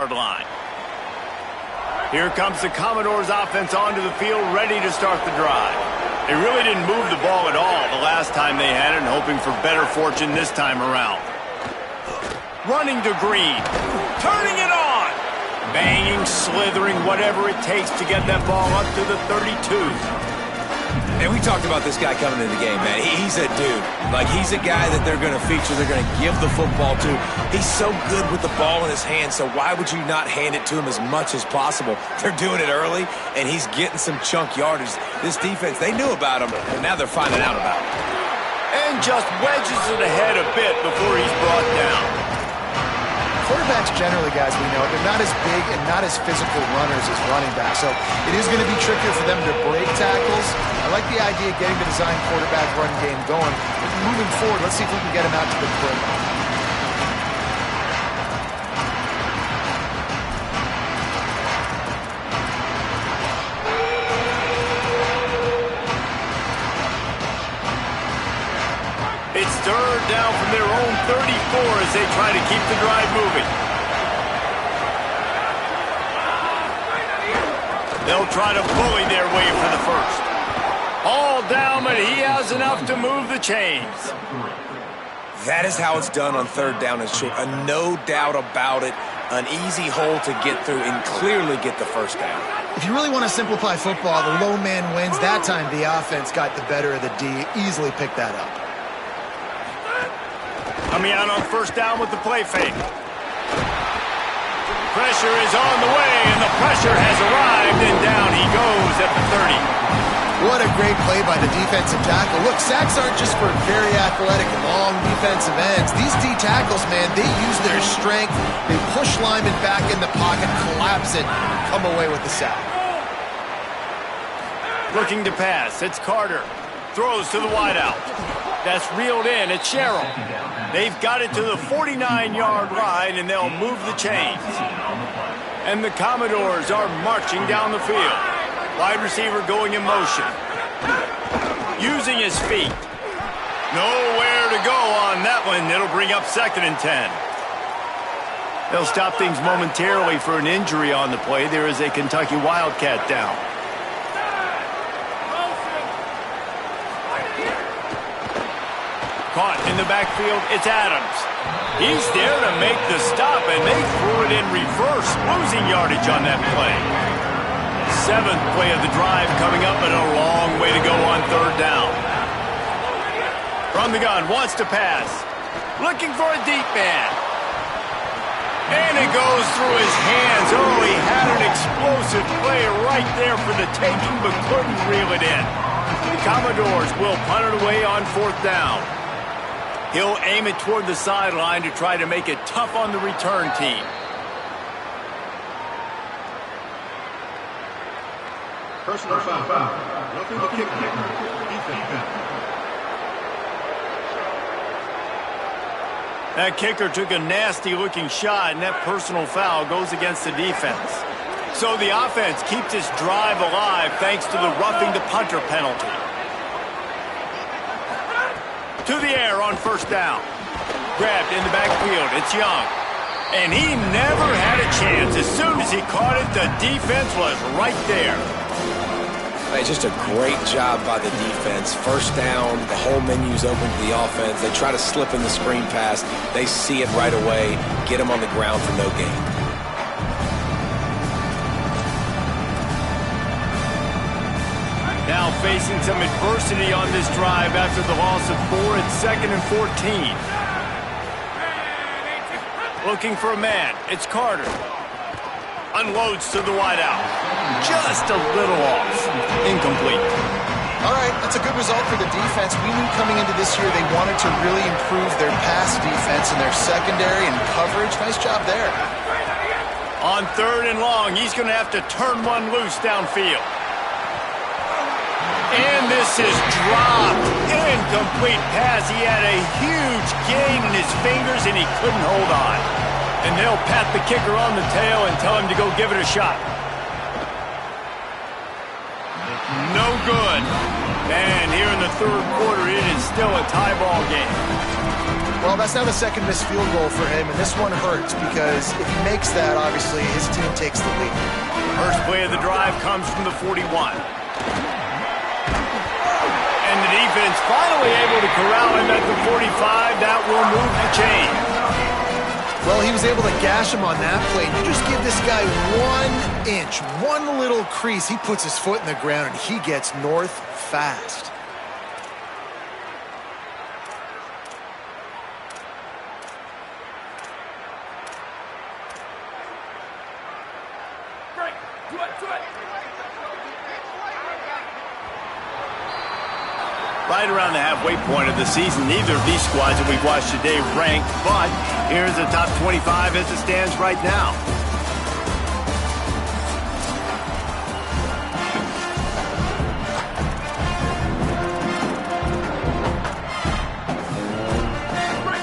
line. Here comes the Commodores offense onto the field, ready to start the drive. They really didn't move the ball at all the last time they had it, and hoping for better fortune this time around. Running to Green. Turning it on. Banging, slithering, whatever it takes to get that ball up to the 32. And we talked about this guy coming into the game, man. He's a dude. Like, he's a guy that they're going to feature, they're going to give the football to. He's so good with the ball in his hands, so why would you not hand it to him as much as possible? They're doing it early, and he's getting some chunk yardage. This defense, they knew about him, but now they're finding out about him. And just wedges it ahead a bit before he's brought down. Quarterbacks generally, guys, we know, they're not as big and not as physical runners as running backs, so it is going to be trickier for them to break tackles. I like the idea of getting the design quarterback run game going. But moving forward, let's see if we can get him out to the quick. It's third down from their own 34 as they try to keep the drive moving. They'll try to bully their way for the first. All down, but he has enough to move the chains. That is how it's done on third down and short. No doubt about it. An easy hole to get through and clearly get the first down. If you really want to simplify football, the low man wins. That time the offense got the better of the D. Easily picked that up. Coming out on first down with the play fake. Pressure is on the way, and the pressure has arrived, and down he goes at the 30. What a great play by the defensive tackle. Look, sacks aren't just for very athletic, long defensive ends. These D tackles, man, they use their strength. They push linemen back in the pocket, collapse it, come away with the sack. Looking to pass, it's Carter. Throws to the wideout. That's reeled in. It's Sherrill. They've got it to the 49-yard line, and they'll move the chains. And the Commodores are marching down the field. Wide receiver going in motion. Using his feet. Nowhere to go on that one. It'll bring up 2nd and 10. They'll stop things momentarily for an injury on the play. There is a Kentucky Wildcat down. Caught in the backfield, it's Adams. He's there to make the stop, and they threw it in reverse, losing yardage on that play. 7th play of the drive coming up, and a long way to go on third down. From the gun, wants to pass. Looking for a deep man. And it goes through his hands. Oh, he had an explosive play right there for the taking, but couldn't reel it in. The Commodores will punt it away on 4th down. He'll aim it toward the sideline to try to make it tough on the return team. Personal foul. Roughing the kick. Defense. That kicker took a nasty-looking shot, and that personal foul goes against the defense. So the offense keeps its drive alive thanks to the roughing the punter penalty. To the air on first down. Grabbed in the backfield. It's Young. And he never had a chance. As soon as he caught it, the defense was right there. Hey, just a great job by the defense. First down, the whole menu's open to the offense. They try to slip in the screen pass. They see it right away. Get him on the ground for no gain. Now facing some adversity on this drive after the loss of 4 at 2nd and 14. Looking for a man. It's Carter. Unloads to the wideout. Just a little off. Incomplete. All right, that's a good result for the defense. We knew coming into this year they wanted to really improve their pass defense and their secondary and coverage. Nice job there. On 3rd and long, he's going to have to turn one loose downfield. And this is dropped. Incomplete pass. He had a huge gain in his fingers, and he couldn't hold on. And they'll pat the kicker on the tail and tell him to go give it a shot. No good. And here in the 3rd quarter, it is still a tie ball game. Well, that's now the second missed field goal for him, and this one hurts because if he makes that, obviously, his team takes the lead. First play of the drive comes from the 41. And the defense finally able to corral him at the 45. That will move the chain. Well, he was able to gash him on that play. You just give this guy 1 inch, one little crease. He puts his foot in the ground, and he gets north fast. Right around the halfway point of the season, neither of these squads that we've watched today ranked, but here's the top 25 as it stands right now.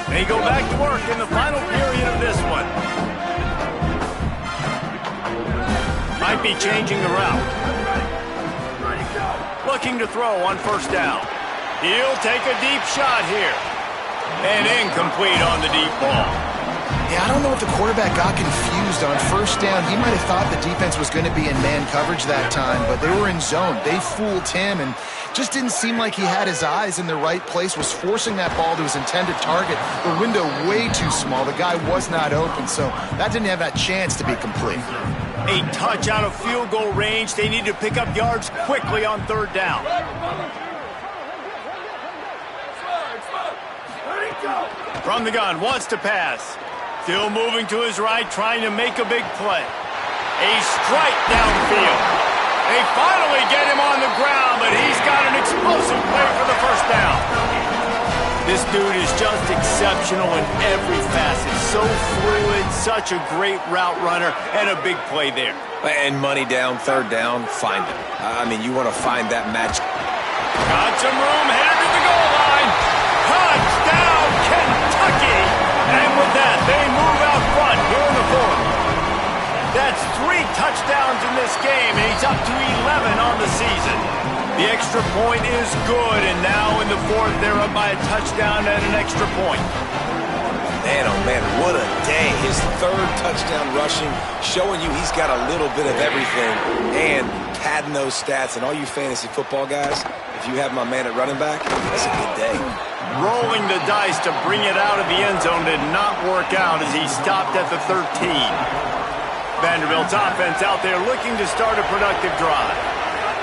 They go back to work in the final period of this one. Might be changing the route. Looking to throw on first down. He'll take a deep shot here. And incomplete on the deep ball. Yeah, I don't know if the quarterback got confused on first down. He might have thought the defense was going to be in man coverage that time, but they were in zone. They fooled him and just didn't seem like he had his eyes in the right place, was forcing that ball to his intended target. The window way too small. The guy was not open, so that didn't have that chance to be complete. A touch out of field goal range. They need to pick up yards quickly on third down. From the gun, wants to pass. Still moving to his right, trying to make a big play. A strike downfield. They finally get him on the ground, but he's got an explosive play for the first down. This dude is just exceptional in every facet. So fluid, such a great route runner, and a big play there. And money down, third down, find him. I mean, you want to find that match. Got some room, headed to the goal line. Touchdown, Kentucky! And with that, they move out front here in the fourth. That's 3 touchdowns in this game, and he's up to 11 on the season. The extra point is good, and now in the fourth, they're up by a touchdown and an extra point. Man, oh man, what a day. His third touchdown rushing, showing you he's got a little bit of everything, and padding those stats. And all you fantasy football guys, if you have my man at running back, that's a good day. Rolling the dice to bring it out of the end zone did not work out as he stopped at the 13. Vanderbilt's offense out there looking to start a productive drive.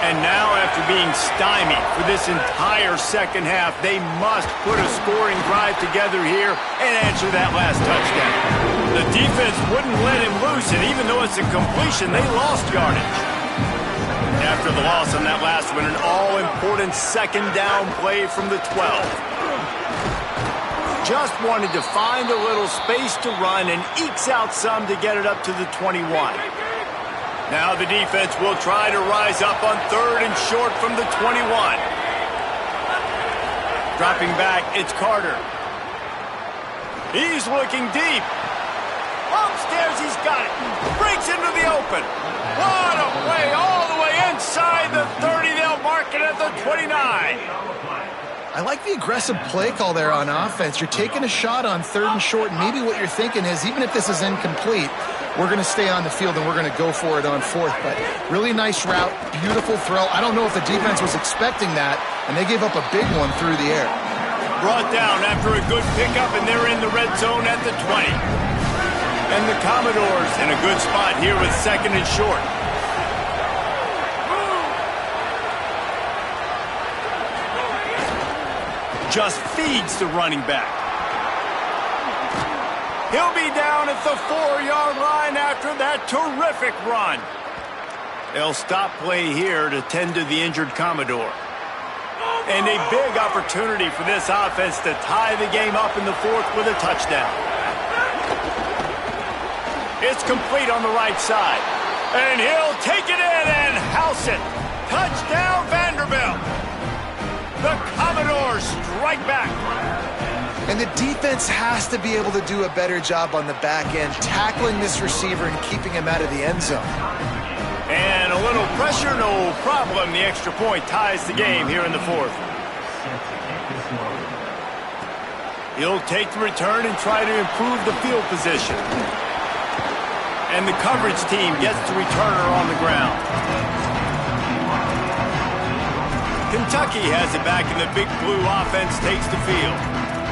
And now, after being stymied for this entire second half, they must put a scoring drive together here and answer that last touchdown. The defense wouldn't let him loose, and even though it's a completion, they lost yardage. After the loss on that last one, an all-important second down play from the 12. Just wanted to find a little space to run and ekes out some to get it up to the 21. Now the defense will try to rise up on third and short from the 21. Dropping back, it's Carter. He's looking deep. Upstairs, he's got it. Breaks into the open. What a play all the way inside the 30. They'll mark it at the 29. I like the aggressive play call there on offense. You're taking a shot on third and short, and maybe what you're thinking is, even if this is incomplete, we're going to stay on the field and we're going to go for it on fourth. But really nice route, beautiful throw. I don't know if the defense was expecting that, and they gave up a big one through the air. Brought down after a good pickup, and they're in the red zone at the 20. And the Commodores in a good spot here with second and short. Just feeds the running back. He'll be down at the 4-yard line after that terrific run. They'll stop play here to tend to the injured Commodore. And a big opportunity for this offense to tie the game up in the fourth with a touchdown. It's complete on the right side. And he'll take it in and house it. Touchdown, Vanderbilt. The Commodores strike back. And the defense has to be able to do a better job on the back end, tackling this receiver and keeping him out of the end zone. And a little pressure, no problem. The extra point ties the game here in the fourth. He'll take the return and try to improve the field position. And the coverage team gets the returner on the ground. Kentucky has it back, and the Big Blue offense takes the field.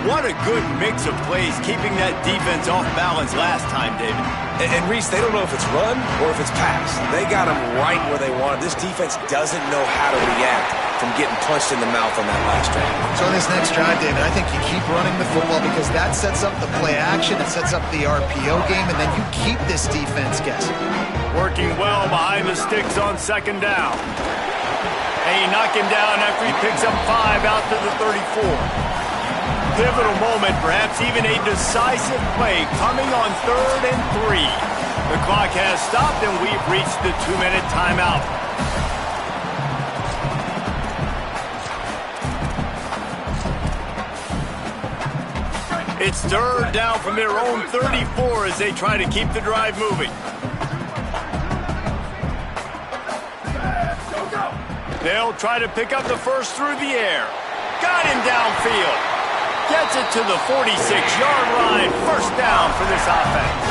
What a good mix of plays, keeping that defense off balance last time, David. And Reese, they don't know if it's run or if it's pass. They got them right where they want it. This defense doesn't know how to react from getting punched in the mouth on that last drive. So in this next drive, David, I think you keep running the football because that sets up the play action, it sets up the RPO game, and then you keep this defense guessing. Working well behind the sticks on second down. And he knocked him down after he picks up 5 out to the 34. Pivotal moment, perhaps even a decisive play coming on 3rd and 3. The clock has stopped and we've reached the 2-minute timeout. It's 3rd down from their own 34 as they try to keep the drive moving. They'll try to pick up the first through the air. Got him downfield. Gets it to the 46-yard line. First down for this offense.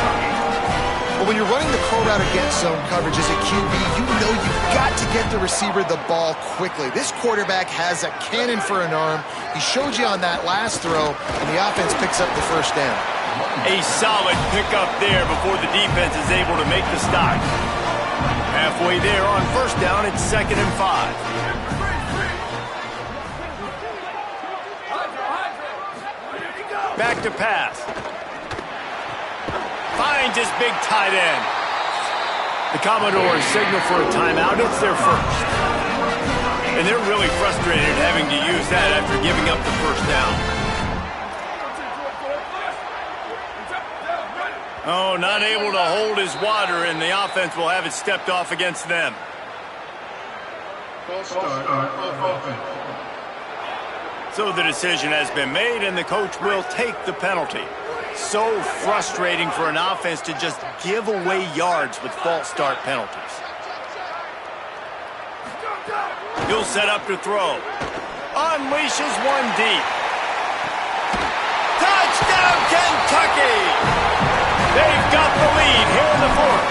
Well, when you're running the curl route against zone coverage as a QB, you know you've got to get the receiver the ball quickly. This quarterback has a cannon for an arm. He showed you on that last throw, and the offense picks up the first down. A solid pickup there before the defense is able to make the stop. Halfway there on first down, it's 2nd and 5. Back to pass. Finds his big tight end. The Commodores signal for a timeout. It's their first. And they're really frustrated having to use that after giving up the first down. Oh, not able to hold his water, and the offense will have it stepped off against them. False start off offense. So the decision has been made, and the coach will take the penalty. So frustrating for an offense to just give away yards with false start penalties. He'll set up to throw. Unleashes one deep. Touchdown, Kentucky! They've got the lead here in the 4th.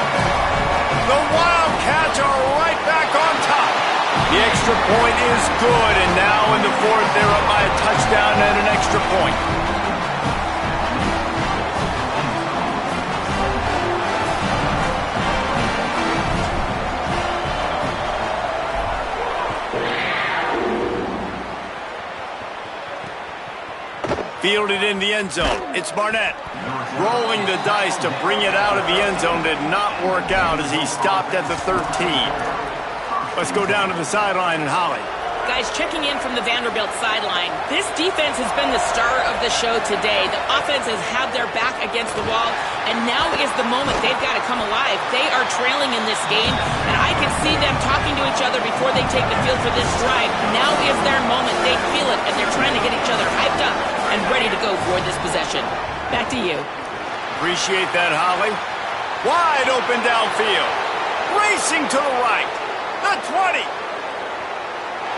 The Wildcats are right back on top. The extra point is good, and now in the 4th, they're up by a touchdown and an extra point. Fielded in the end zone. It's Barnett. Rolling the dice to bring it out of the end zone did not work out as he stopped at the 13. Let's go down to the sideline and Holly. Guys, checking in from the Vanderbilt sideline. This defense has been the star of the show today. The offense has had their back against the wall, and now is the moment they've got to come alive. They are trailing in this game, and I can see them talking to each other before they take the field for this drive. Now is their moment. They feel it, and they're trying to get each other hyped up and ready to go for this possession. Back to you. Appreciate that, Holly. Wide open downfield. Racing to the right. The 20.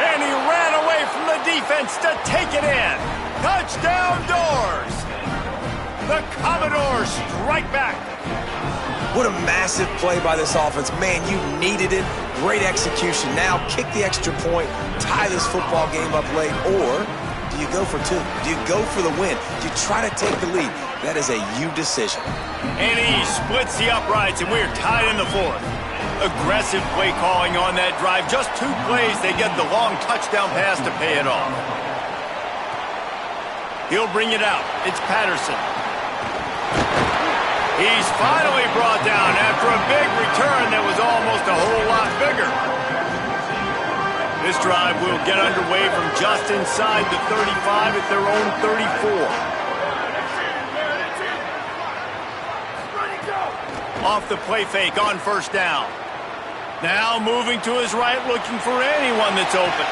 And he ran away from the defense to take it in. Touchdown, Doors. The Commodores strike back. What a massive play by this offense. Man, you needed it. Great execution. Now kick the extra point, tie this football game up late, or do you go for 2? Do you go for the win? Do you try to take the lead? That is a you decision. And he splits the uprights, and we're tied in the 4th. Aggressive play calling on that drive. Just 2 plays, they get the long touchdown pass to pay it off. He'll bring it out. It's Patterson. He's finally brought down after a big return that was almost a whole lot bigger. This drive will get underway from just inside the 35 at their own 34. Off the play fake on first down. Now moving to his right, looking for anyone that's open.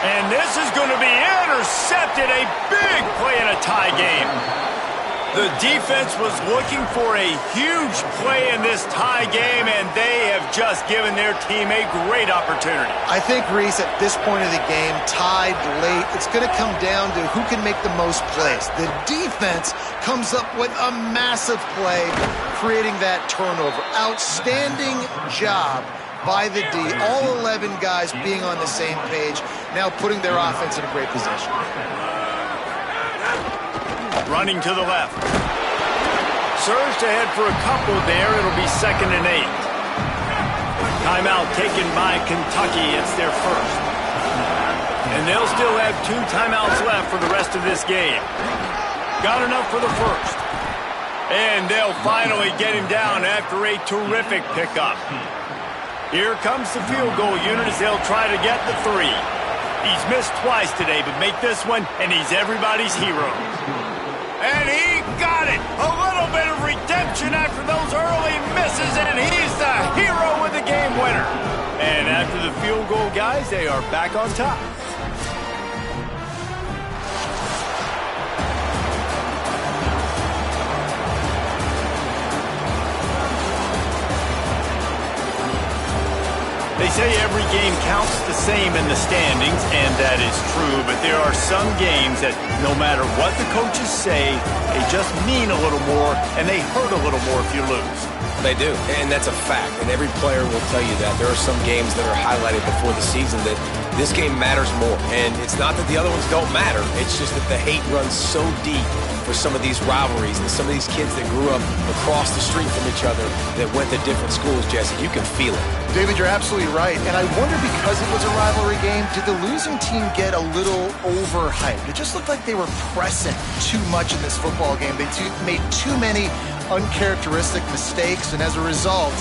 And this is going to be intercepted. A big play in a tie game. The defense was looking for a huge play in this tie game, and they have just given their team a great opportunity. I think, Reese, at this point of the game, tied late, it's going to come down to who can make the most plays. The defense comes up with a massive play, creating that turnover. Outstanding job by the D. All 11 guys being on the same page, now putting their offense in a great position. Running to the left. Surged ahead for a couple there. It'll be 2nd and 8. Timeout taken by Kentucky. It's their first. And they'll still have 2 timeouts left for the rest of this game. Got enough for the first. And they'll finally get him down after a terrific pickup. Here comes the field goal unit as they'll try to get the 3. He's missed twice today, but make this one, and he's everybody's hero. And he got it! A little bit of redemption after those early misses, and he's the hero with the game winner. And after the field goal, guys, they are back on top. They say every game counts the same in the standings, and that is true, but there are some games that no matter what the coaches say, they just mean a little more, and they hurt a little more if you lose. They do, and that's a fact, and every player will tell you that. There are some games that are highlighted before the season that this game matters more, and it's not that the other ones don't matter, it's just that the hate runs so deep for some of these rivalries and some of these kids that grew up across the street from each other that went to different schools, Jesse. You can feel it. David, you're absolutely right, and I wonder, because it was a rivalry game, did the losing team get a little overhyped? It just looked like they were pressing too much in this football game. They made too many uncharacteristic mistakes, and as a result...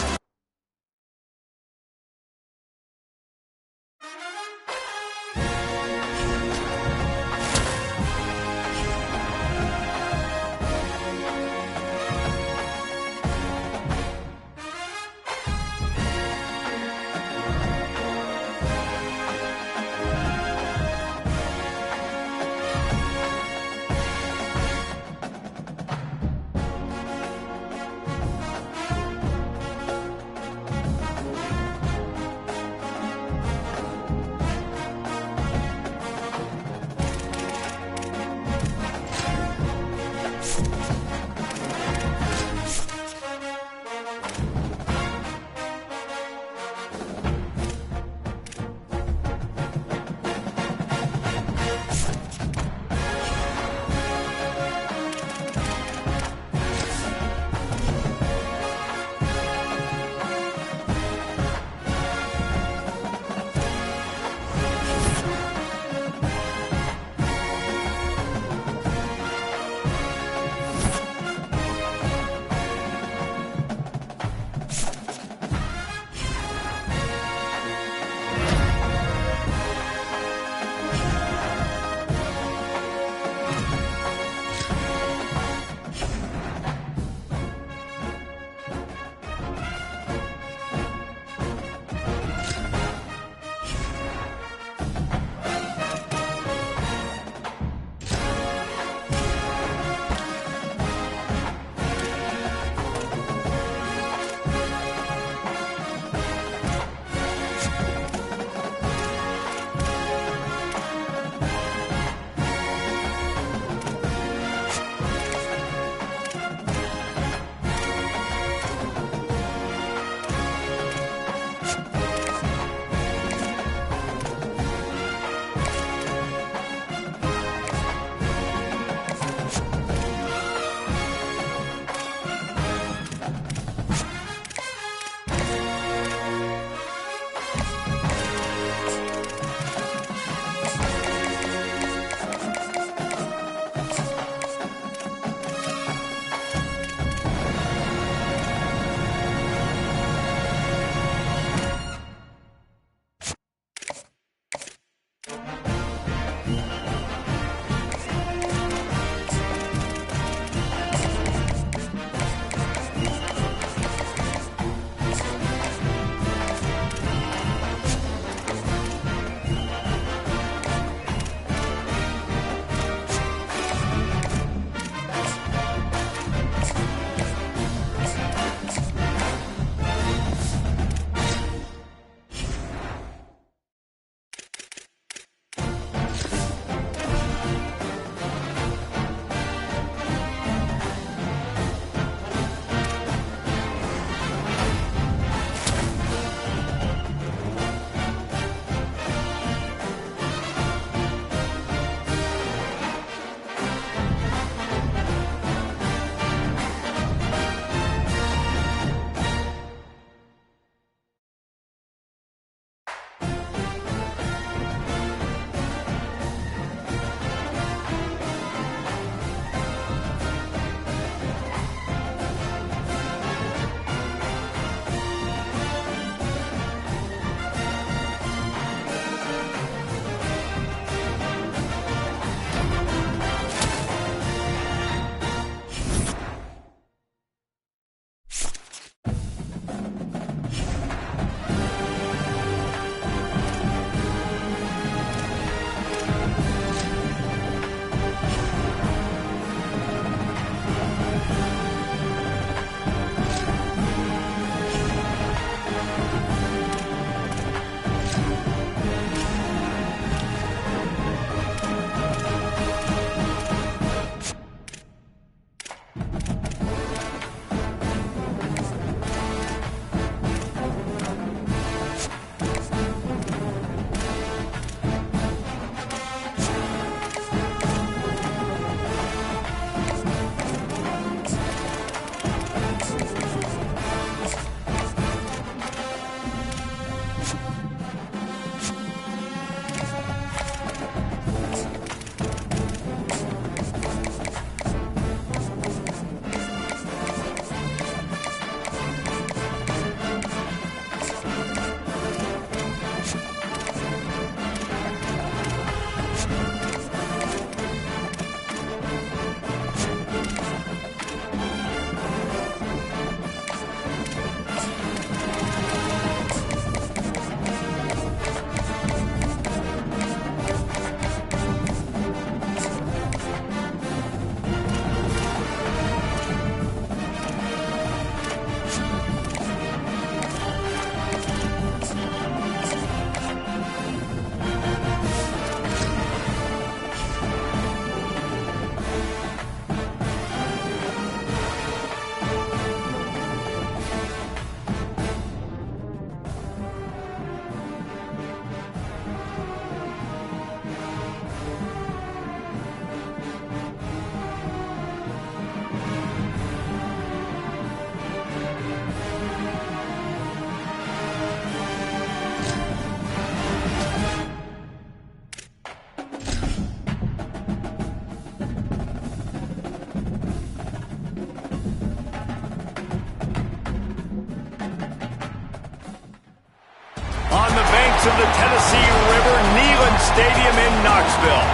streets of the Tennessee River, Neyland Stadium in Knoxville.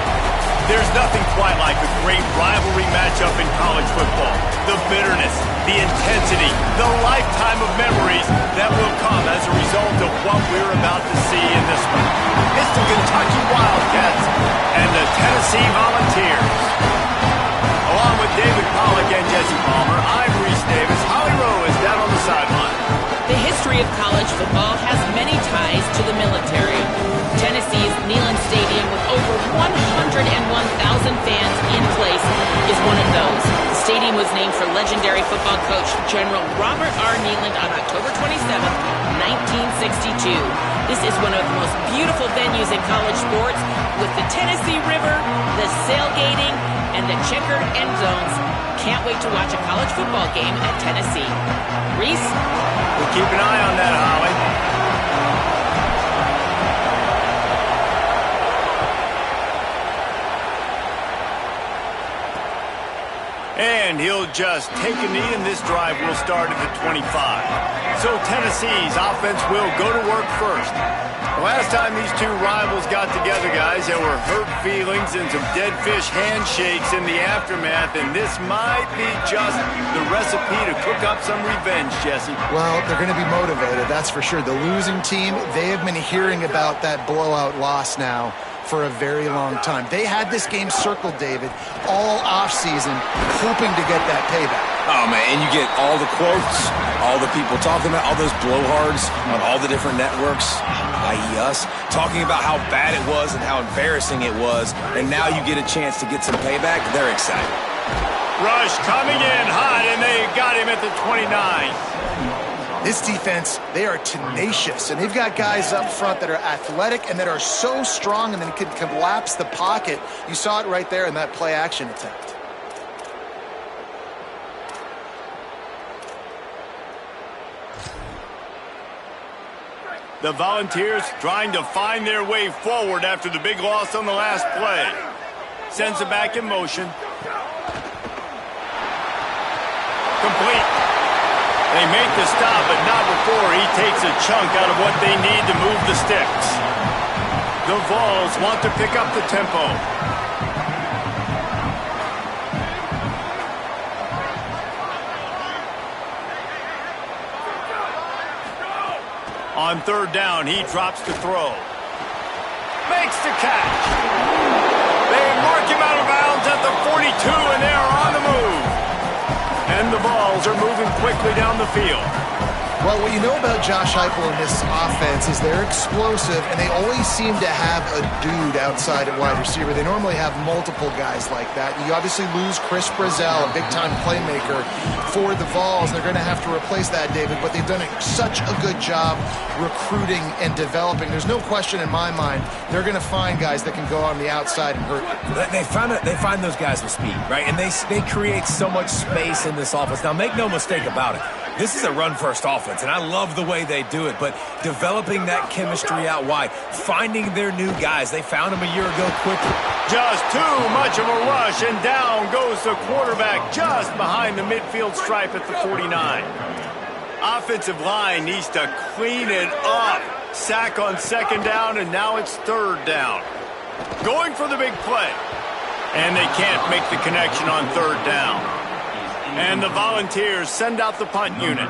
There's nothing quite like a great rivalry matchup in college football. The bitterness, the intensity, the lifetime of memories that will come as a result of what we're about to see in this one. It's the Kentucky Wildcats and the Tennessee Volunteers. Along with David Pollack and Jesse Palmer, I'm Reese Davis. Holly Rowe is down on the sideline. The history of college football has many ties to the military. Tennessee's Neyland Stadium, with over 101,000 fans in place, is one of those. The stadium was named for legendary football coach General Robert R. Neyland on October 27, 1962. This is one of the most beautiful venues in college sports, with the Tennessee River, the sailgating, and the checkered end zones. Can't wait to watch a college football game at Tennessee. Reese? We'll keep an eye on that, Holly. And he'll just take a knee, and this drive will start at the 25. So Tennessee's offense will go to work first. The last time these two rivals got together, guys, there were hurt feelings and some dead fish handshakes in the aftermath, and this might be just the recipe to cook up some revenge, Jesse. Well, they're going to be motivated, that's for sure. The losing team, they have been hearing about that blowout loss now for a very long time. They had this game circled, David, all offseason, hoping to get that payback. Oh, man, and you get all the quotes, all the people talking about, all those blowhards on all the different networks, i.e. us, talking about how bad it was and how embarrassing it was, and now you get a chance to get some payback. They're excited. Rush coming in hot, and they got him at the 29. This defense, they are tenacious, and they've got guys up front that are athletic and that are so strong and then can collapse the pocket. You saw it right there in that play-action attempt. The Volunteers trying to find their way forward after the big loss on the last play. Sends it back in motion. Complete. They make the stop, but not before he takes a chunk out of what they need to move the sticks. The Vols want to pick up the tempo. On third down, he drops the throw. Makes the catch. They mark him out of bounds at the 42, and they are on the move. And the Vols are moving quickly down the field. Well, what you know about Josh Heupel in this offense is they're explosive, and they always seem to have a dude outside at wide receiver. They normally have multiple guys like that. You obviously lose Chris Brazzell, a big-time playmaker for the Vols. They're going to have to replace that, David, but they've done such a good job recruiting and developing. There's no question in my mind they're going to find guys that can go on the outside and hurt you. They find those guys with speed, right? And they create so much space in this offense. Now, make no mistake about it. This is a run-first offense, and I love the way they do it, but developing that chemistry out wide, finding their new guys. They found them a year ago quickly. Just too much of a rush, and down goes the quarterback just behind the midfield stripe at the 49. Offensive line needs to clean it up. Sack on second down, and now it's third down. Going for the big play. And they can't make the connection on third down. And the Volunteers send out the punt unit.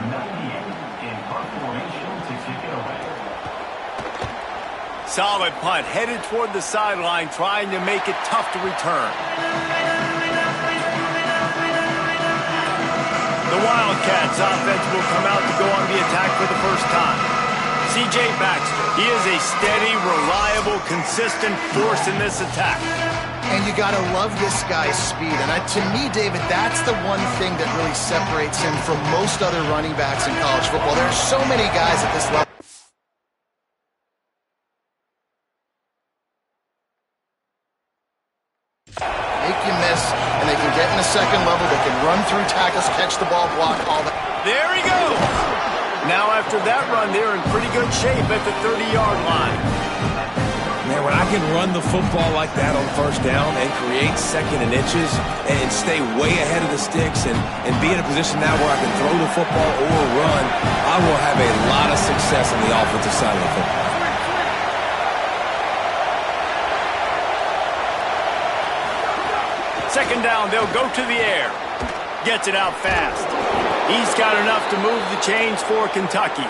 Solid punt, headed toward the sideline, trying to make it tough to return. The Wildcats offense will come out to go on the attack for the first time. C.J. Baxter, he is a steady, reliable, consistent force in this attack. And you got to love this guy's speed. And to me, David, that's the one thing that really separates him from most other running backs in college football. There are so many guys at this level. Make you miss, and they can get in the second level. They can run through tackles, catch the ball, block, all that. There he goes. Now after that run, they're in pretty good shape at the 30-yard line. Man, when I can run the football like that on first down and create second and inches and stay way ahead of the sticks and be in a position now where I can throw the football or run, I will have a lot of success on the offensive side of the football. second down, they'll go to the air. Gets it out fast. He's got enough to move the chains for Kentucky.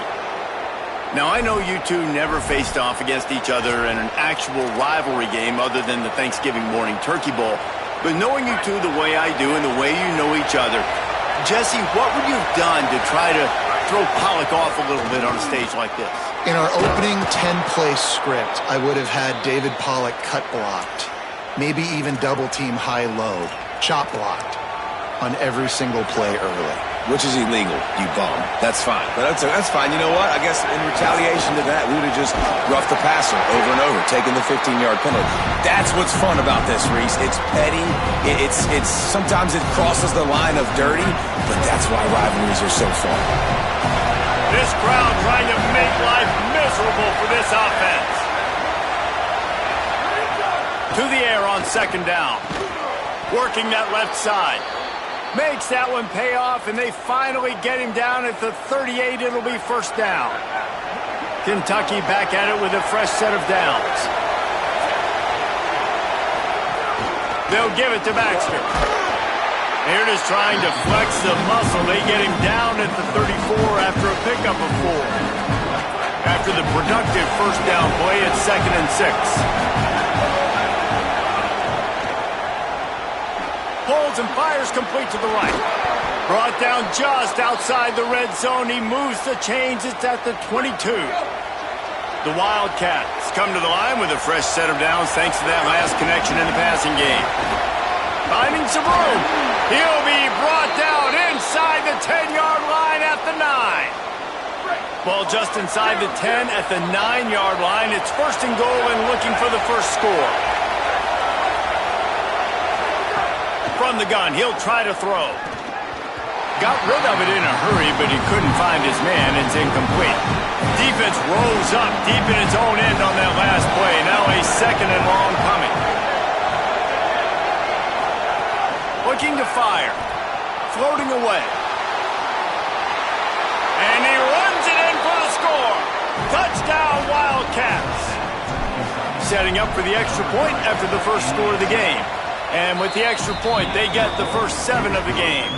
Now, I know you two never faced off against each other in an actual rivalry game other than the Thanksgiving morning Turkey Bowl. But knowing you two the way I do and the way you know each other, Jesse, what would you have done to try to throw Pollock off a little bit on a stage like this? In our opening 10-play script, I would have had David Pollock cut blocked, maybe even double-team high-low, chop blocked on every single play early. Which is illegal, you bum. That's fine. But that's fine. You know what? I guess in retaliation to that, we would have just roughed the passer over and over, taking the 15-yard penalty. That's what's fun about this, Reese. It's petty. It's sometimes it crosses the line of dirty, but that's why rivalries are so fun. This crowd trying to make life miserable for this offense. To the air on second down. Working that left side. Makes that one pay off, and they finally get him down at the 38. It'll be first down. Kentucky back at it with a fresh set of downs. They'll give it to Baxter. They're just trying to flex the muscle. They get him down at the 34 after a pickup of 4. After the productive first down play, it's 2nd and 6. Pulls and fires complete to the right. Brought down just outside the red zone. He moves the chains. It's at the 22. The Wildcats come to the line with a fresh set of downs thanks to that last connection in the passing game. Finding some room. He'll be brought down inside the 10-yard line at the 9. Ball just inside the 10 at the 9-yard line. It's first and goal and looking for the first score. From the gun, he'll try to throw. Got rid of it in a hurry, but he couldn't find his man. It's incomplete. Defense rose up deep in its own end on that last play. Now a second and long coming. Looking to fire. Floating away. And he runs it in for the score. Touchdown, Wildcats. Setting up for the extra point after the first score of the game. And with the extra point, they get the first 7 of the game.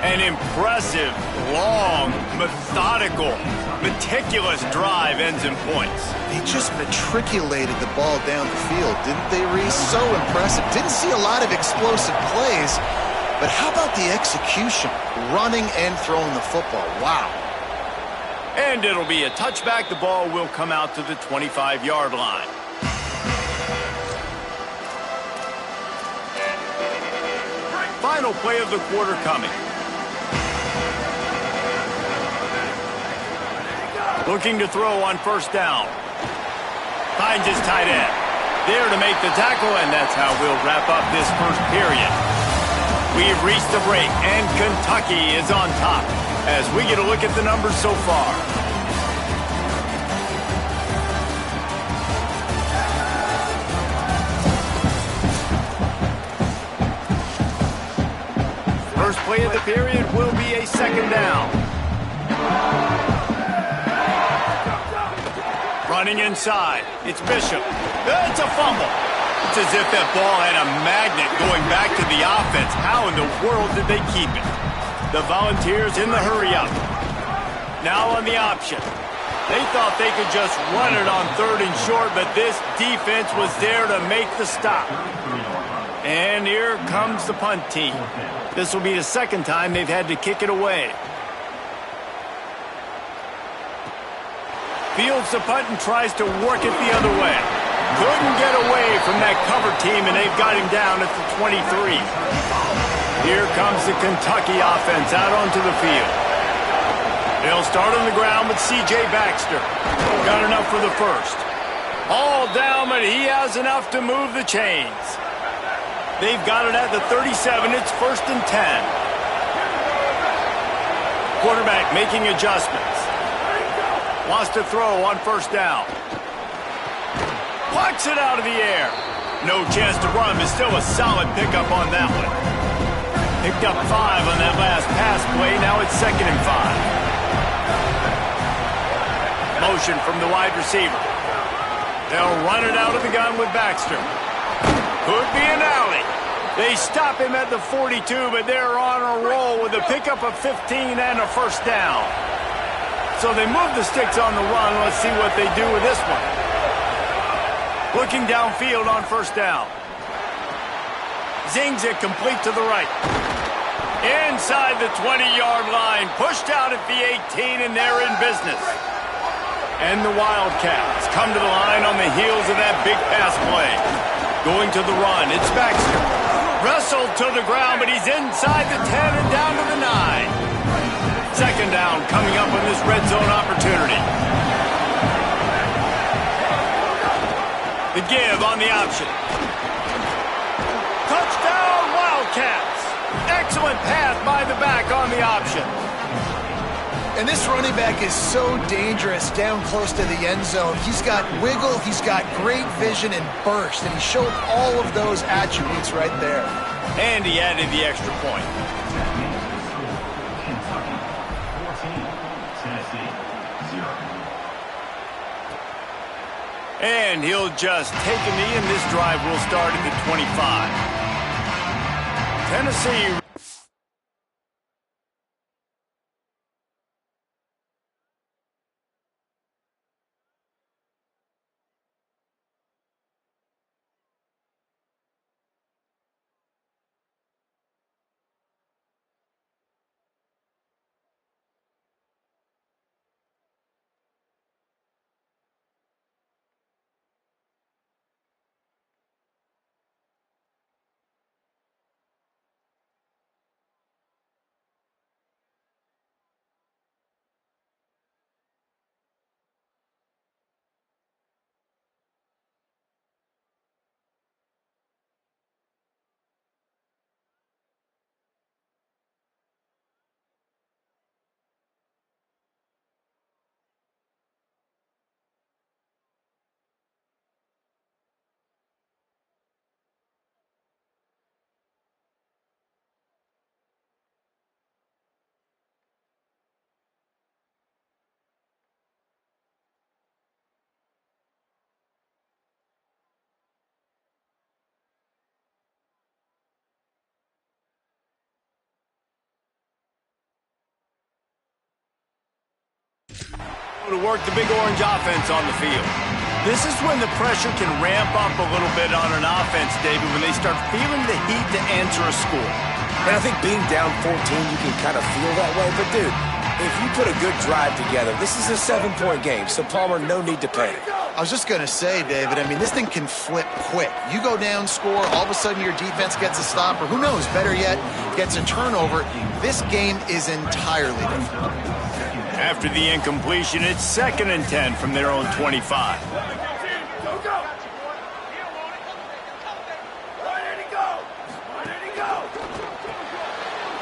An impressive, long, methodical, meticulous drive ends in points. They just matriculated the ball down the field, didn't they, Reese? So impressive. Didn't see a lot of explosive plays, but how about the execution? Running and throwing the football. Wow. And it'll be a touchback. The ball will come out to the 25-yard line. Final play of the quarter coming. Looking to throw on first down. Finds his tight end. There to make the tackle, and that's how we'll wrap up this first period. We've reached the break, and Kentucky is on top as we get a look at the numbers so far. First play of the period will be a second down. Running inside. It's Bishop. It's a fumble. It's as if that ball had a magnet going back to the offense. How in the world did they keep it? The Volunteers in the hurry-up. Now on the option. They thought they could just run it on 3rd and short, but this defense was there to make the stop. And here comes the punt team. This will be the second time they've had to kick it away. Fields the punt and tries to work it the other way. Couldn't get away from that cover team, and they've got him down at the 23. Here comes the Kentucky offense out onto the field. They'll start on the ground with C.J. Baxter. Got enough for the first. All down, but he has enough to move the chains. They've got it at the 37. It's 1st and 10. Quarterback making adjustments. Wants to throw on first down. Plucks it out of the air. No chance to run, but still a solid pickup on that one. Picked up 5 on that last pass play. Now it's 2nd and 5. Motion from the wide receiver. They'll run it out of the gun with Baxter. Could be an alley. They stop him at the 42, but they're on a roll with a pickup of 15 and a first down. So they move the sticks on the run. Let's see what they do with this one. Looking downfield on first down. Zings it complete to the right. Inside the 20-yard line. Pushed out at the 18, and they're in business. And the Wildcats come to the line on the heels of that big pass play. Going to the run. It's Baxter. Wrestled to the ground, but he's inside the 10 and down to the 9. Second down coming up on this red zone opportunity. The give on the option. Touchdown, Wildcats. Excellent pass by the back on the option. And this running back is so dangerous down close to the end zone. He's got wiggle, he's got great vision and burst, and he showed all of those attributes right there. And he added the extra point. And he'll just take a knee, and this drive will start at the 25. Tennessee. To work the big orange offense on the field. This is when the pressure can ramp up a little bit on an offense, David, when they start feeling the heat to answer a score. And I think being down 14, you can kind of feel that way. But, dude, if you put a good drive together, this is a 7-point game, so Palmer, no need to panic. I was just going to say, David, I mean, this thing can flip quick. You go down, score, all of a sudden your defense gets a stop, or who knows, better yet, gets a turnover. This game is entirely different. After the incompletion, it's 2nd and 10 from their own 25.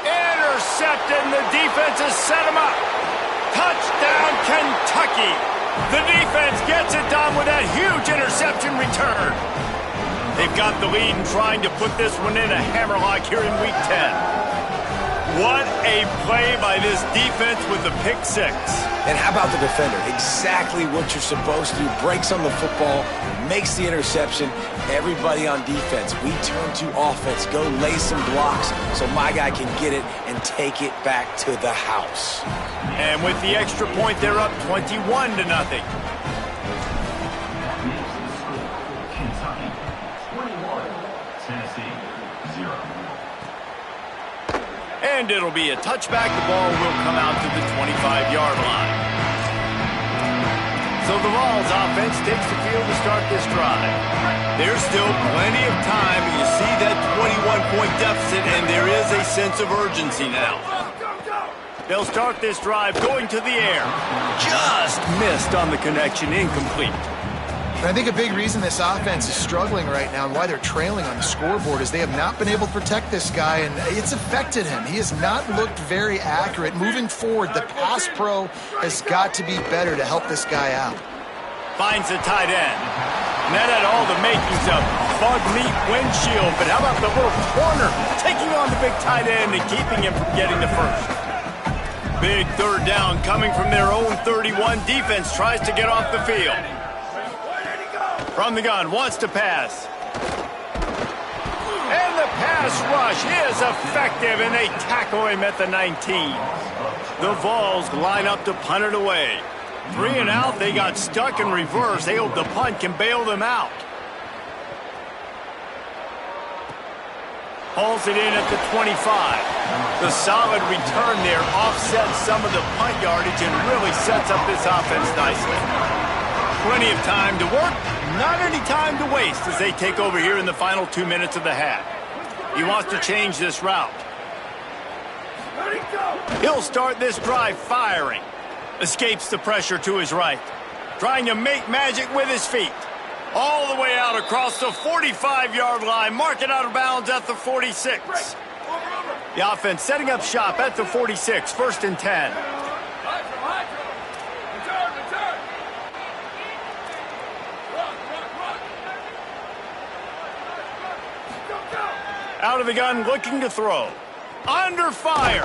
Intercepted, and the defense has set him up. Touchdown, Kentucky. The defense gets it done with that huge interception return. They've got the lead and trying to put this one in a hammerlock here in Week 10. What a play by this defense with the pick six. And how about the defender? Exactly what you're supposed to do. Breaks on the football, makes the interception. Everybody on defense, we turn to offense. Go lay some blocks so my guy can get it and take it back to the house. And with the extra point, they're up 21-0. And it'll be a touchback. The ball will come out to the 25-yard line. So the Vols offense takes the field to start this drive. There's still plenty of time. You see that 21-point deficit, and there is a sense of urgency now. They'll start this drive going to the air. Just missed on the connection, incomplete. And I think a big reason this offense is struggling right now and why they're trailing on the scoreboard is they have not been able to protect this guy, and it's affected him. He has not looked very accurate. Moving forward, the pass pro has got to be better to help this guy out. Finds the tight end. And that had all the makings of bug meat windshield, but how about the little corner taking on the big tight end and keeping him from getting the first? Big third down coming from their own 31. Defense tries to get off the field. From the gun, wants to pass. And the pass This rush is effective, and they tackle him at the 19. The Vols line up to punt it away. 3 and out, they got stuck in reverse. They hope the punt can bail them out. Hauls it in at the 25. The solid return there offsets some of the punt yardage and really sets up this offense nicely. Plenty of time to work, not any time to waste as they take over here in the final 2 minutes of the half. He wants to change this route. He'll start this drive firing. Escapes the pressure to his right. Trying to make magic with his feet. All the way out across the 45-yard line. Mark it out of bounds at the 46. The offense setting up shop at the 46. 1st and 10. Out of the gun, looking to throw. Under fire.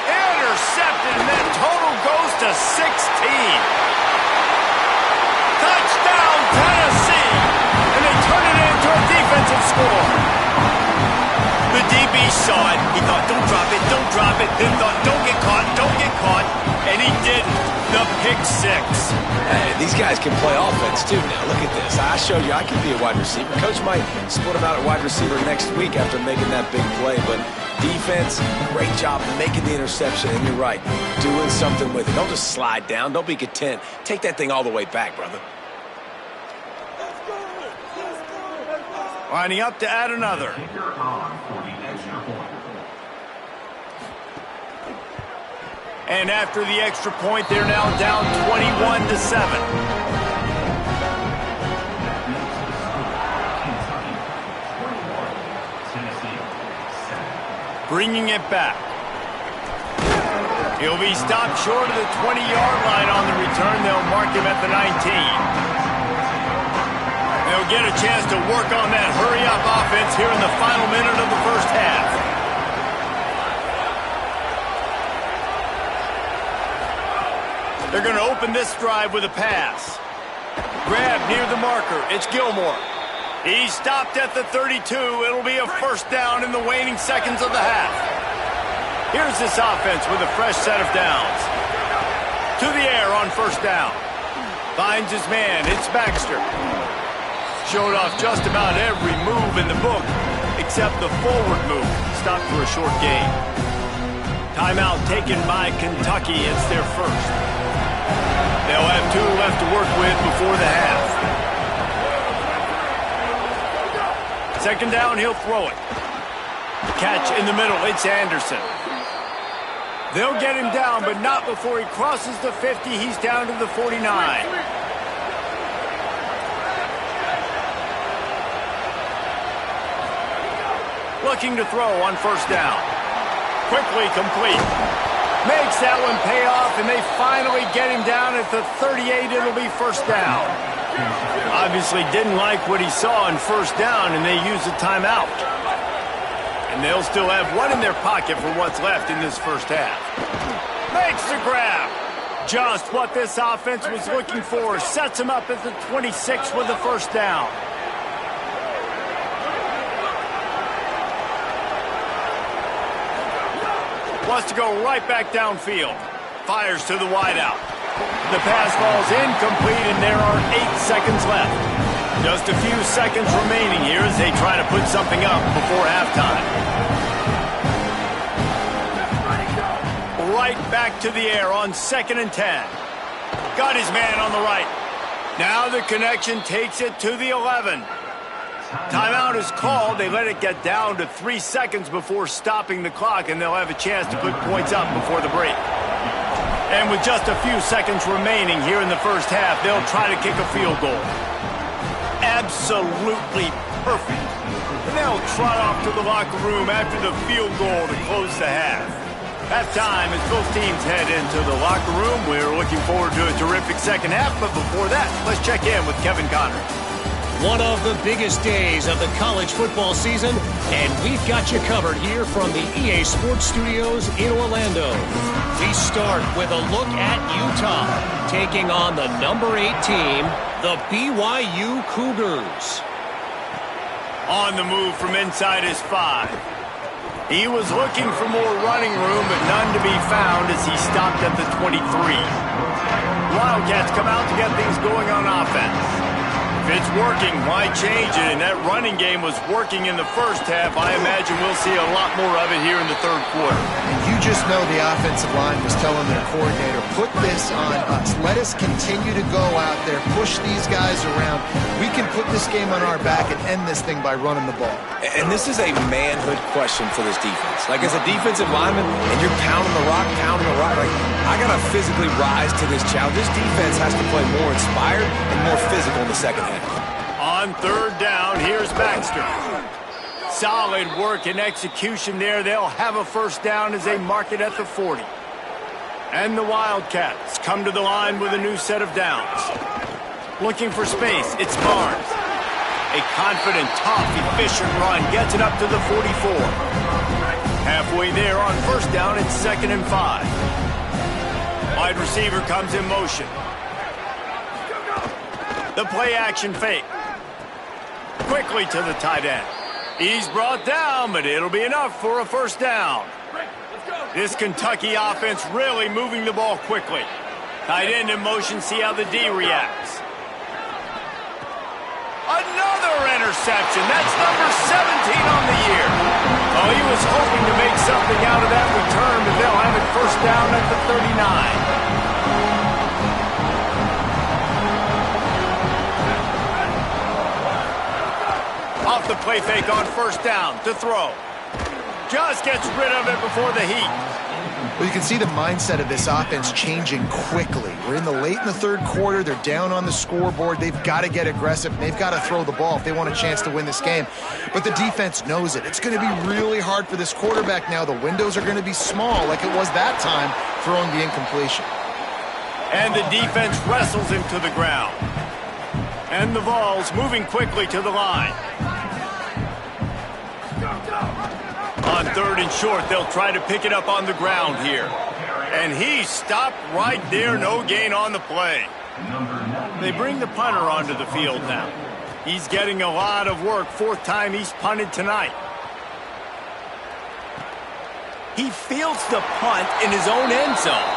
Intercepted, and that total goes to 16. Touchdown, Tennessee! And they turn it into a defensive score. The DB saw it. He thought, don't drop it, don't drop it. Then thought, don't get caught, don't get caught. And he didn't. The pick 6. Hey, these guys can play offense, too. Now, look at this. I showed you I can be a wide receiver. Coach might split him out at wide receiver next week after making that big play, but defense, great job making the interception, and you're right, doing something with it. Don't just slide down. Don't be content. Take that thing all the way back, brother. Lining up to add another. And after the extra point, they're now down 21-7. Bringing it back. He'll be stopped short of the 20-yard line on the return. They'll mark him at the 19. They'll get a chance to work on that hurry-up offense here in the final minute of the first half. They're going to open this drive with a pass. Grab near the marker. It's Gilmore. He's stopped at the 32. It'll be a 1st down in the waning seconds of the half. Here's this offense with a fresh set of downs. To the air on 1st down. Finds his man. It's Baxter. Showed off just about every move in the book except the forward move. Stopped for a short gain. Timeout taken by Kentucky. It's their first. They'll have 2 left to work with before the half. 2nd down, he'll throw it. Catch in the middle, it's Anderson. They'll get him down, but not before he crosses the 50. He's down to the 49. Looking to throw on 1st down. Quickly complete. Makes that one pay off, and they finally get him down at the 38. It'll be 1st down. Obviously didn't like what he saw on 1st down, and they use a timeout. And they'll still have one in their pocket for what's left in this first half. Makes the grab. Just what this offense was looking for. Sets him up at the 26 with the 1st down. Wants to go right back downfield. Fires to the wideout. The pass falls incomplete, and there are 8 seconds left. Just a few seconds remaining here as they try to put something up before halftime. Right back to the air on 2nd and 10. Got his man on the right. Now the connection takes it to the 11. Timeout is called. They let it get down to 3 seconds before stopping the clock, and they'll have a chance to put points up before the break. And with just a few seconds remaining here in the first half, they'll try to kick a field goal. Absolutely perfect. And they'll trot off to the locker room after the field goal to close the half. Halftime as both teams head into the locker room. We're looking forward to a terrific second half, but before that, let's check in with Kevin Conner. One of the biggest days of the college football season, and we've got you covered here from the EA Sports Studios in Orlando. We start with a look at Utah, taking on the number 8 team, the BYU Cougars. On the move from inside his 5. He was looking for more running room, but none to be found as he stopped at the 23. Wildcats come out to get things going on offense. If it's working, why change it? And that running game was working in the first half. I imagine we'll see a lot more of it here in the third quarter. And you just know the offensive line was telling their coordinator, put this on us. Let us continue to go out there, push these guys around. We can put this game on our back and end this thing by running the ball. And this is a manhood question for this defense. Like, as a defensive lineman, and you're pounding the rock, like, I got to physically rise to this challenge. This defense has to play more inspired and more physical in the second half. On third down, here's Baxter. Solid work and execution there. They'll have a first down as they mark it at the 40. And the Wildcats come to the line with a new set of downs. Looking for space, it's Barnes. A confident, tough, efficient run gets it up to the 44. Halfway there on first down, it's 2nd and 5. Wide receiver comes in motion. The play action fake. Quickly to the tight end. He's brought down, but it'll be enough for a first down. This Kentucky offense really moving the ball quickly. Tight end in motion, see how the D reacts. Another interception. That's number 17 on the year. Oh, he was hoping to make something out of that return, but they'll have it first down at the 39. Off the play fake on first down to throw. Just gets rid of it before the heat. Well, you can see the mindset of this offense changing quickly. We're late in the third quarter. They're down on the scoreboard. They've got to get aggressive. They've got to throw the ball if they want a chance to win this game. But the defense knows it. It's going to be really hard for this quarterback now. The windows are going to be small like it was that time throwing the incompletion. And the defense wrestles him to the ground. And the Vols moving quickly to the line. On third and short, they'll try to pick it up on the ground here. And he stopped right there, no gain on the play. They bring the punter onto the field now. He's getting a lot of work, 4th time he's punted tonight. He fields the punt in his own end zone.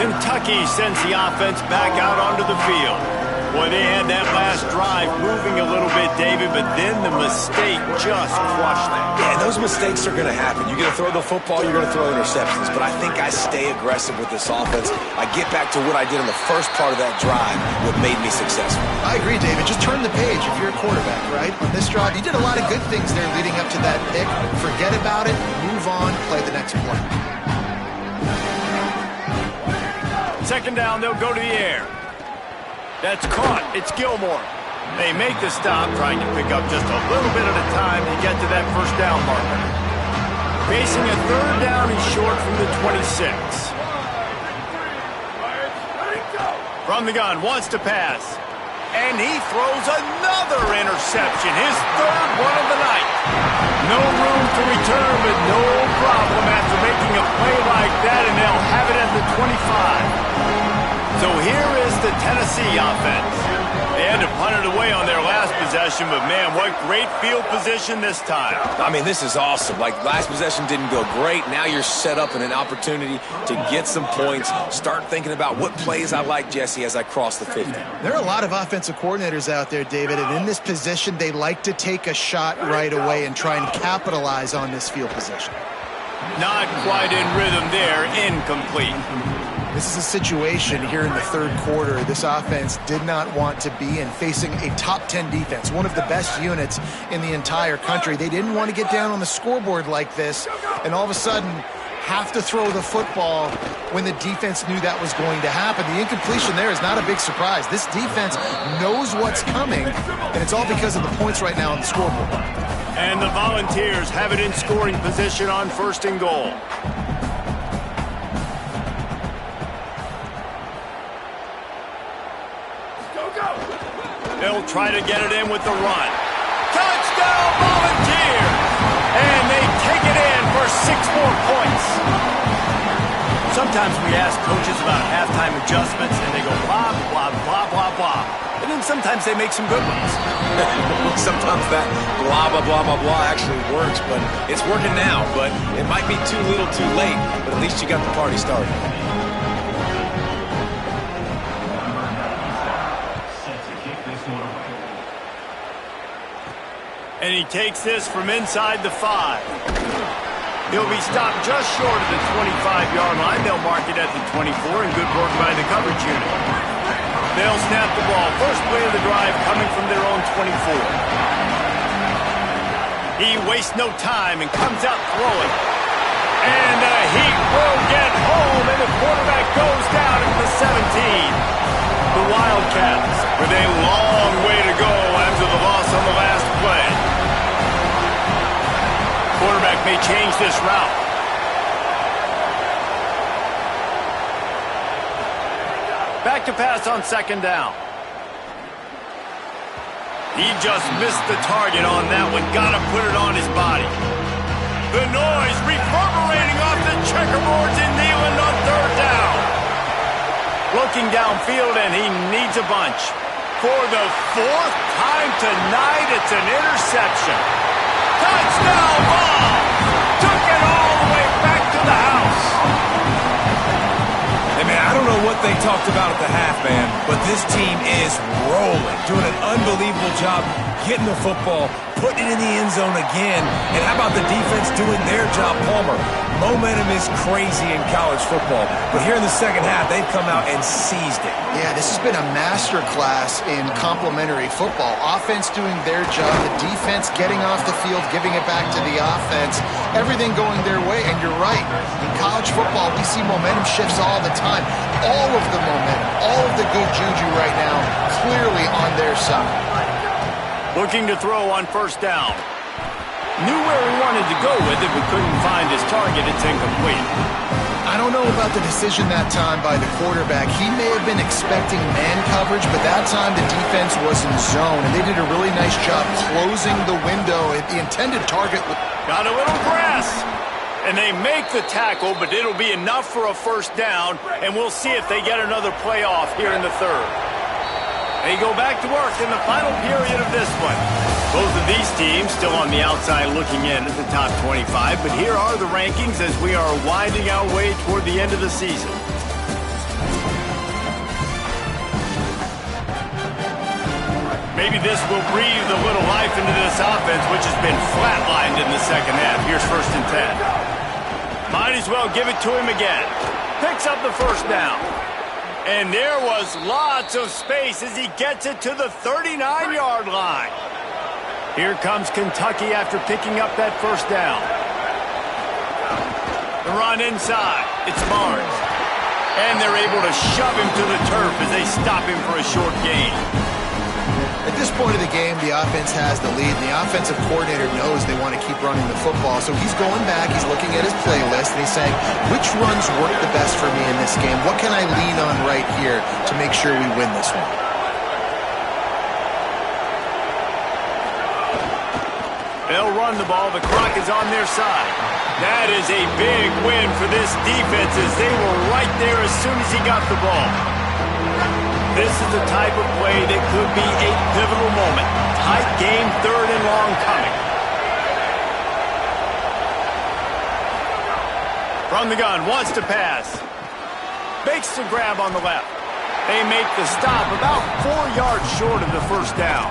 Kentucky sends the offense back out onto the field. Boy, they had that last drive moving a little bit, David, but then the mistake just crushed them. Yeah, those mistakes are going to happen. You're going to throw the football, you're going to throw interceptions, but I think I stay aggressive with this offense. I get back to what I did in the first part of that drive, what made me successful. I agree, David. Just turn the page if you're a quarterback, right? On this drive, you did a lot of good things there leading up to that pick. Forget about it, move on, play the next play. 2nd down, they'll go to the air. That's caught. It's Gilmore. They make the stop, trying to pick up just a little bit at a time to get to that first down marker. Facing a 3rd down and short from the 26. From the gun, wants to pass. And he throws another interception, his 3rd one of the night. No room to return, but no problem after making a play like that, and they'll have it at the 25. So here is the Tennessee offense. They had to punt it away on their last possession, but man, what great field position this time. I mean, this is awesome. Like, last possession didn't go great. Now you're set up in an opportunity to get some points. Start thinking about what plays I like, Jesse, as I cross the 50. There are a lot of offensive coordinators out there, David, and in this position, they like to take a shot right away and try and capitalize on this field position. Not quite in rhythm there, incomplete. This is a situation here in the third quarter this offense did not want to be in, facing a top 10 defense, one of the best units in the entire country. They didn't want to get down on the scoreboard like this and all of a sudden have to throw the football when the defense knew that was going to happen. The incompletion there is not a big surprise. This defense knows what's coming, and it's all because of the points right now on the scoreboard. And the Volunteers have it in scoring position on 1st and goal. They'll try to get it in with the run. Touchdown, Volunteers! And they take it in for 6 more points. Sometimes we ask coaches about halftime adjustments, and they go blah, blah, blah, blah, blah. And and then sometimes they make some good ones. Sometimes that blah, blah, blah, blah, blah actually works, but it's working now. But it might be too little too late, but at least you got the party started. And he takes this from inside the 5. He'll be stopped just short of the 25-yard line. They'll mark it at the 24, and good work by the coverage unit. They'll snap the ball. First play of the drive coming from their own 24. He wastes no time and comes out throwing. And the heat will get home, and the quarterback goes down at the 17. The Wildcats with a long way to go after the loss on the last play. Quarterback may change this route. Back to pass on second down. He just missed the target on that one. Got to put it on his body. The noise reverberating off the checkerboards in Neyland on third down. Looking downfield, and he needs a bunch. For the 4th time tonight, it's an interception. Touchdown ball! Took it all the way back to the house. Hey, man, I don't know what they talked about at the half, man, but this team is rolling, doing an unbelievable job getting the football, putting it in the end zone again. And how about the defense doing their job, Palmer? Momentum is crazy in college football, but here in the second half, they've come out and seized it. Yeah, this has been a master class in complementary football. Offense doing their job, the defense getting off the field, giving it back to the offense, everything going their way. And you're right, in college football, we see momentum shifts all the time. All of the momentum, all of the good juju right now, clearly on their side. Looking to throw on first down. Knew where he wanted to go with it, but couldn't find his target. It's incomplete. I don't know about the decision that time by the quarterback. He may have been expecting man coverage, but that time the defense was in zone, and they did a really nice job closing the window. The intended target. Got a little grass, and they make the tackle, but it'll be enough for a first down, and we'll see if they get another playoff here in the third. They go back to work in the final period of this one. Both of these teams still on the outside looking in at the top 25, but here are the rankings as we are winding our way toward the end of the season. Maybe this will breathe a little life into this offense, which has been flatlined in the second half. Here's 1st and 10. Might as well give it to him again. Picks up the first down. And there was lots of space as he gets it to the 39-yard line. Here comes Kentucky after picking up that first down. The run inside. It's Barnes. And they're able to shove him to the turf as they stop him for a short gain. At this point of the game, the offense has the lead, and the offensive coordinator knows they want to keep running the football. So he's going back, he's looking at his playlist, and he's saying, which runs work the best for me in this game? What can I lean on right here to make sure we win this one? They'll run the ball. The clock is on their side. That is a big win for this defense as they were right there as soon as he got the ball. This is the type of play that could be a pivotal moment. Tight game, 3rd and long coming. From the gun, wants to pass. Makes the grab on the left. They make the stop about 4 yards short of the first down.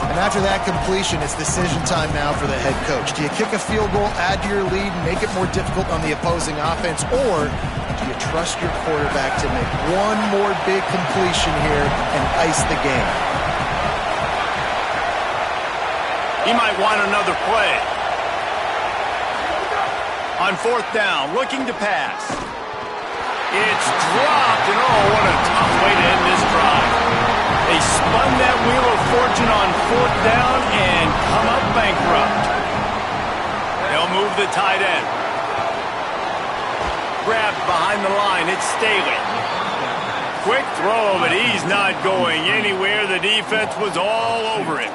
And after that completion, it's decision time now for the head coach. Do you kick a field goal, add to your lead, and make it more difficult on the opposing offense, or do you trust your quarterback to make one more big completion here and ice the game? He might want another play. On 4th down, looking to pass. It's dropped, and oh, what a tough way to end this drive. They spun that wheel of fortune on 4th down and come up bankrupt. They'll move the tight end. Grabbed behind the line, it's Staley. Quick throw, but he's not going anywhere. The defense was all over him.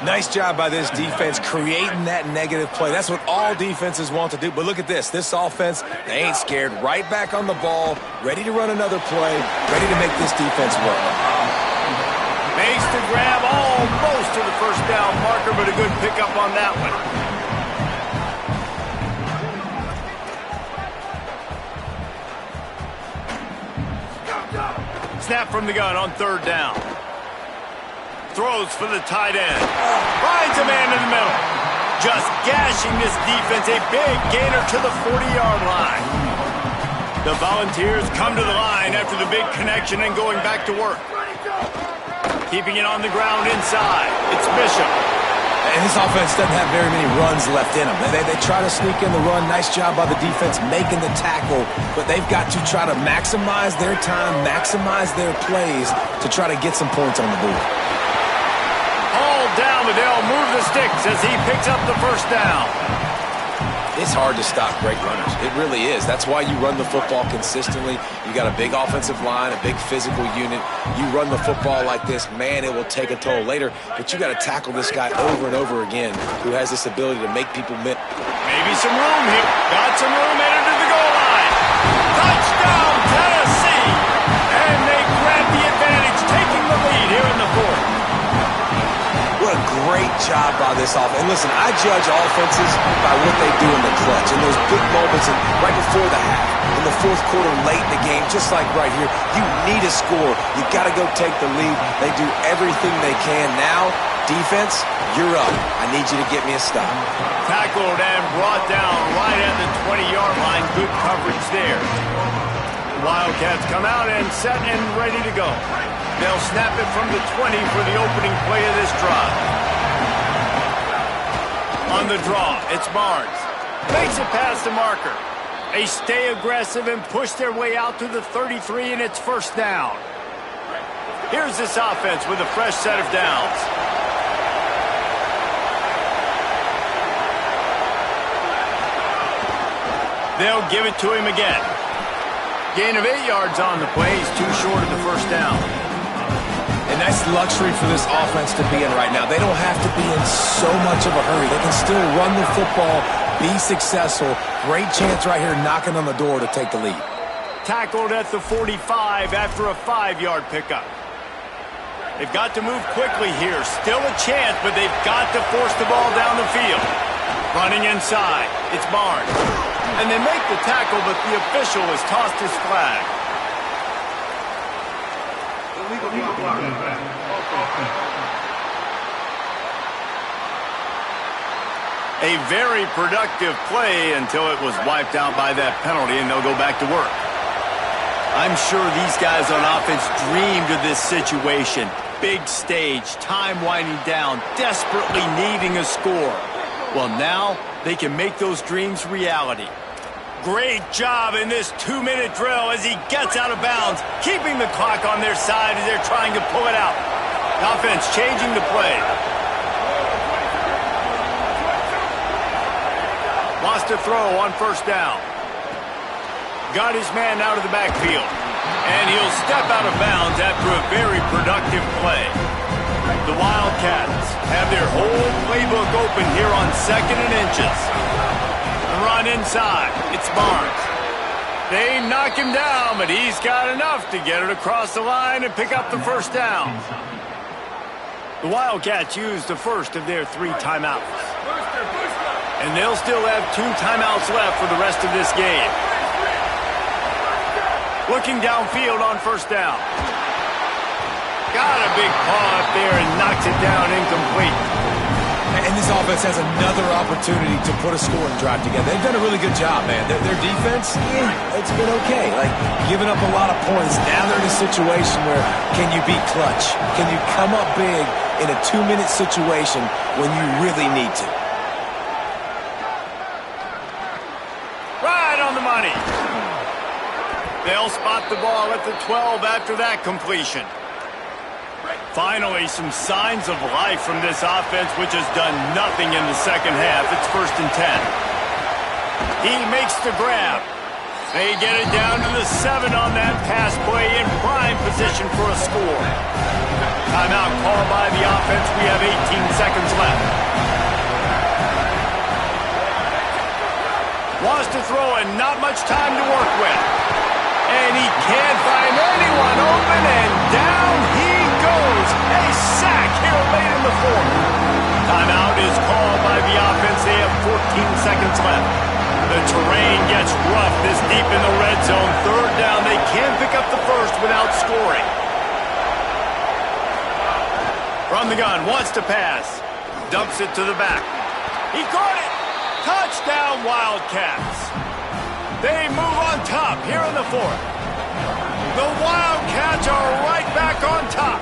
Nice job by this defense creating that negative play. That's what all defenses want to do. But look at this. This offense, they ain't scared. Right back on the ball, ready to run another play, ready to make this defense work. Makes the grab almost to the first down marker, but a good pickup on that one. Snap from the gun on third down. Throws for the tight end. Finds a man in the middle. Just gashing this defense. A big gainer to the 40-yard line. The Volunteers come to the line after the big connection and going back to work. Keeping it on the ground inside. It's Bishop. And this offense doesn't have very many runs left in them. They try to sneak in the run. Nice job by the defense making the tackle. But they've got to try to maximize their time, maximize their plays to try to get some points on the board. All down, but they'll move the sticks as he picks up the first down. It's hard to stop great runners. It really is. That's why you run the football consistently. You got a big offensive line, a big physical unit. You run the football like this, man, it will take a toll later. But you got to tackle this guy over and over again who has this ability to make people miss. Maybe some room here. Got some room headed to the goal line. Touchdown, Tennessee! And they grab the advantage, taking the lead here in the fourth. What a great job by this offense. And listen, I judge offenses by what they do in the clutch. In those big moments and right before the half, in the fourth quarter, late in the game, just like right here, you need a score. You got to go take the lead. They do everything they can. Now, defense, you're up. I need you to get me a stop. Tackled and brought down right at the 20-yard line. Good coverage there. The Wildcats come out and set and ready to go. They'll snap it from the 20 for the opening play of this drive. On the draw, it's Barnes. Makes it past the marker. They stay aggressive and push their way out to the 33, and it's first down. Here's this offense with a fresh set of downs. They'll give it to him again. Gain of 8 yards on the play. He's too short of the first down. And that's luxury for this offense to be in right now. They don't have to be in so much of a hurry. They can still run the football, be successful. Great chance right here knocking on the door to take the lead. Tackled at the 45 after a 5-yard pickup. They've got to move quickly here. Still a chance, but they've got to force the ball down the field. Running inside, it's Barnes. And they make the tackle, but the official has tossed his flag. A very productive play until it was wiped out by that penalty, and they'll go back to work. I'm sure these guys on offense dreamed of this situation. Big stage, time winding down, desperately needing a score. Well, now they can make those dreams reality. Great job in this 2-minute drill as he gets out of bounds, keeping the clock on their side as they're trying to pull it out. Offense changing the play. Lost a throw on first down. Got his man out of the backfield. And he'll step out of bounds after a very productive play. The Wildcats have their whole playbook open here on 2nd and inches. Run inside. It's Barnes. They knock him down, but he's got enough to get it across the line and pick up the first down. The Wildcats use the first of their 3 timeouts. And they'll still have 2 timeouts left for the rest of this game. Looking downfield on first down. Got a big paw up there and knocks it down incomplete. And this offense has another opportunity to put a scoring drive together. They've done a really good job, man. Their defense, it's been okay. Like, giving up a lot of points. Now they're in a situation where can you be clutch? Can you come up big in a 2-minute situation when you really need to? Right on the money. They'll spot the ball at the 12 after that completion. Finally, some signs of life from this offense, which has done nothing in the second half. It's 1st and 10. He makes the grab. They get it down to the 7 on that pass play in prime position for a score. Timeout called by the offense. We have 18 seconds left. Wants to throw and not much time to work with. And he can't find anyone open, and down he goes. throws. A sack here late in the fourth. Timeout is called by the offense. They have 14 seconds left. The terrain gets rough this deep in the red zone. Third down, they can't pick up the first without scoring. From the gun, wants to pass. Dumps it to the back. He caught it. Touchdown, Wildcats. They move on top here in the fourth. The Wildcats are right back on top.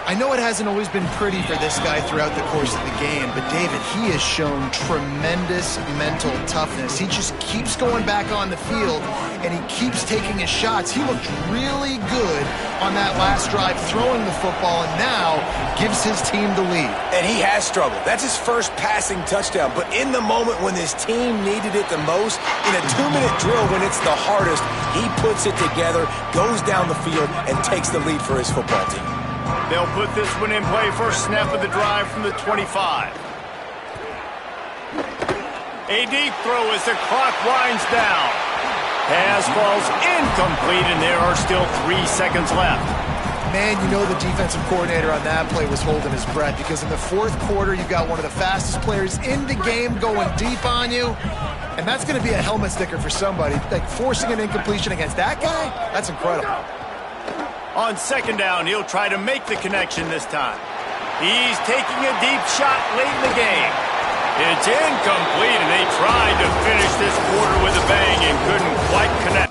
I know it hasn't always been pretty for this guy throughout the course of the game, but David, he has shown tremendous mental toughness. He just keeps going back on the field, and he keeps taking his shots. He looked really good on that last drive throwing the football, and now gives his team the lead. And he has struggled. That's his first passing touchdown. But in the moment when his team needed it the most, in a 2-minute drill when it's the hardest, he puts it together, goes down the field, and takes the lead for his football team. They'll put this one in play. First snap of the drive from the 25. A deep throw as the clock winds down. Pass falls incomplete, and there are still 3 seconds left. Man, you know the defensive coordinator on that play was holding his breath, because in the fourth quarter, you got one of the fastest players in the game going deep on you, and that's going to be a helmet sticker for somebody. Like, forcing an incompletion against that guy, that's incredible. On second down, he'll try to make the connection this time. He's taking a deep shot late in the game. It's incomplete, and they tried to finish this quarter with a bang and couldn't quite connect.